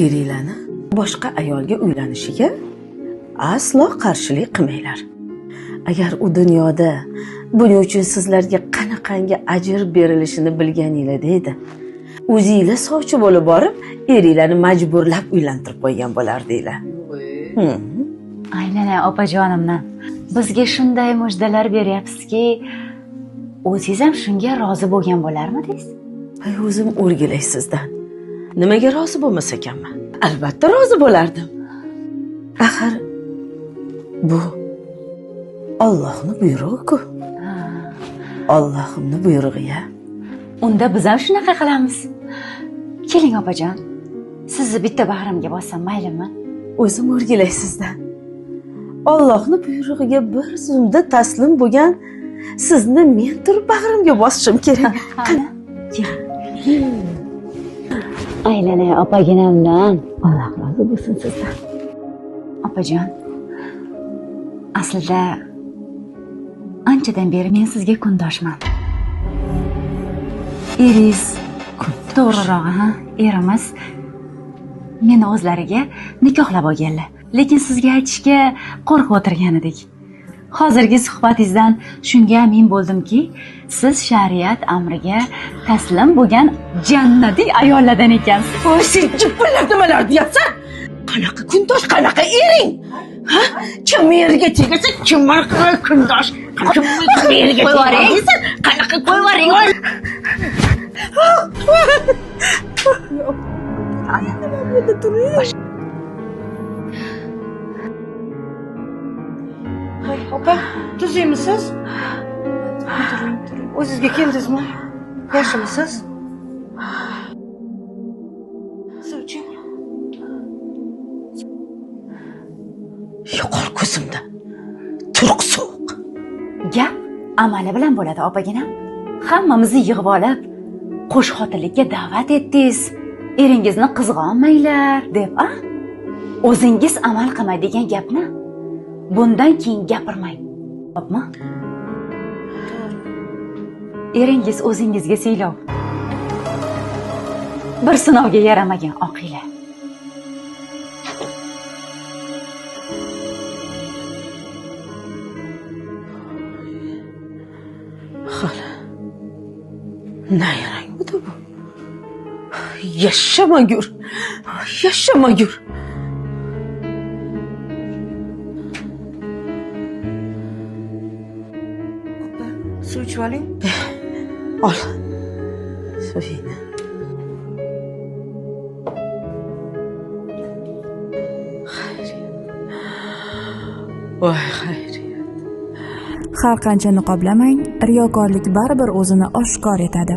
eringlarni boshqa ayolga uylanishiga aslo qarshilik qilmanglar. Agar u dunyoda buning uchun sizlarga qanaqangi ajr berilishini bilganinglarda edi, o'zinglar sovchi bo'lib borib, eringlarni majburlab uylantirib qo'ygan bo'lardinglar. Aynan opajonimdan bizga shunday mujdalar beryapsizki, o'zingiz ham shunga rozi bo'lgan bo'larmidingiz? Ay, o'zim o'rgilay sizdan. Nimaga rozi bo'lmas ekanman? Albatta rozi bo'lardim. Axir bu Allohning buyrug'i-ku. Allohning buyrug'i-ya. Unda biz ham shunaqa qilamiz. Keling opajon, sizni bitta bag'rimga bossam maylimi? O'zim o'rgilay sizdan. Allohning buyrug'iga bir zumda taslim bo'lgan sizni men turib bag'rimga bosishim kerak. Qani, keling. Aylanay opaginamdan. Alloh rozi bo'lsin sizdan. Opajon, aslida anchadan beri men sizga kundoshman. Eringiz, to'g'rirog'i, erimiz meni o'zlariga nikohlab olganlar. Lekin sizga aytishga qo'rqib o'tirgan edik. Hozirgi suhbatingizdan shunga amin bo'ldimki, siz shariat amriga taslim bo'lgan jannatiy ayollardan ekansiz. Voy, sen jippillar nimalar deyapsan? Qanaqa kundosh, qanaqa ering? Ha? Kim eriga tegasa, kim qanaqa kundosh? Kim eriga tegasa, qanaqa qo'yvaring? Ana, nima turing? Hay, opa, tuzimisiz? Turing. O'zingizga keldingizmi? Yaxshimisiz? Suvchi. Yo'qol ko'zimda. Turq sovuq. Gap amali bilan bo'ladi, opaginam. Hammamizni yig'ib olib, qo'shxotinlikka da'vat etdingiz. Eringizni qizg'onmanglar deb, o'zingiz amal qilmaydigan gapni bundan keyin gapirmang. Xo'pmi? Eringiz o'zingizga siylov. Bir sinovga yaramagan oqila. Xola. Nayrang bu. Yashamagur. Yashamagur. Suv ichib oling. Ol. Suvingni. Voy, xayriyat. Har qancha niqoblamang, riyokorlik baribir o'zini oshkor etadi.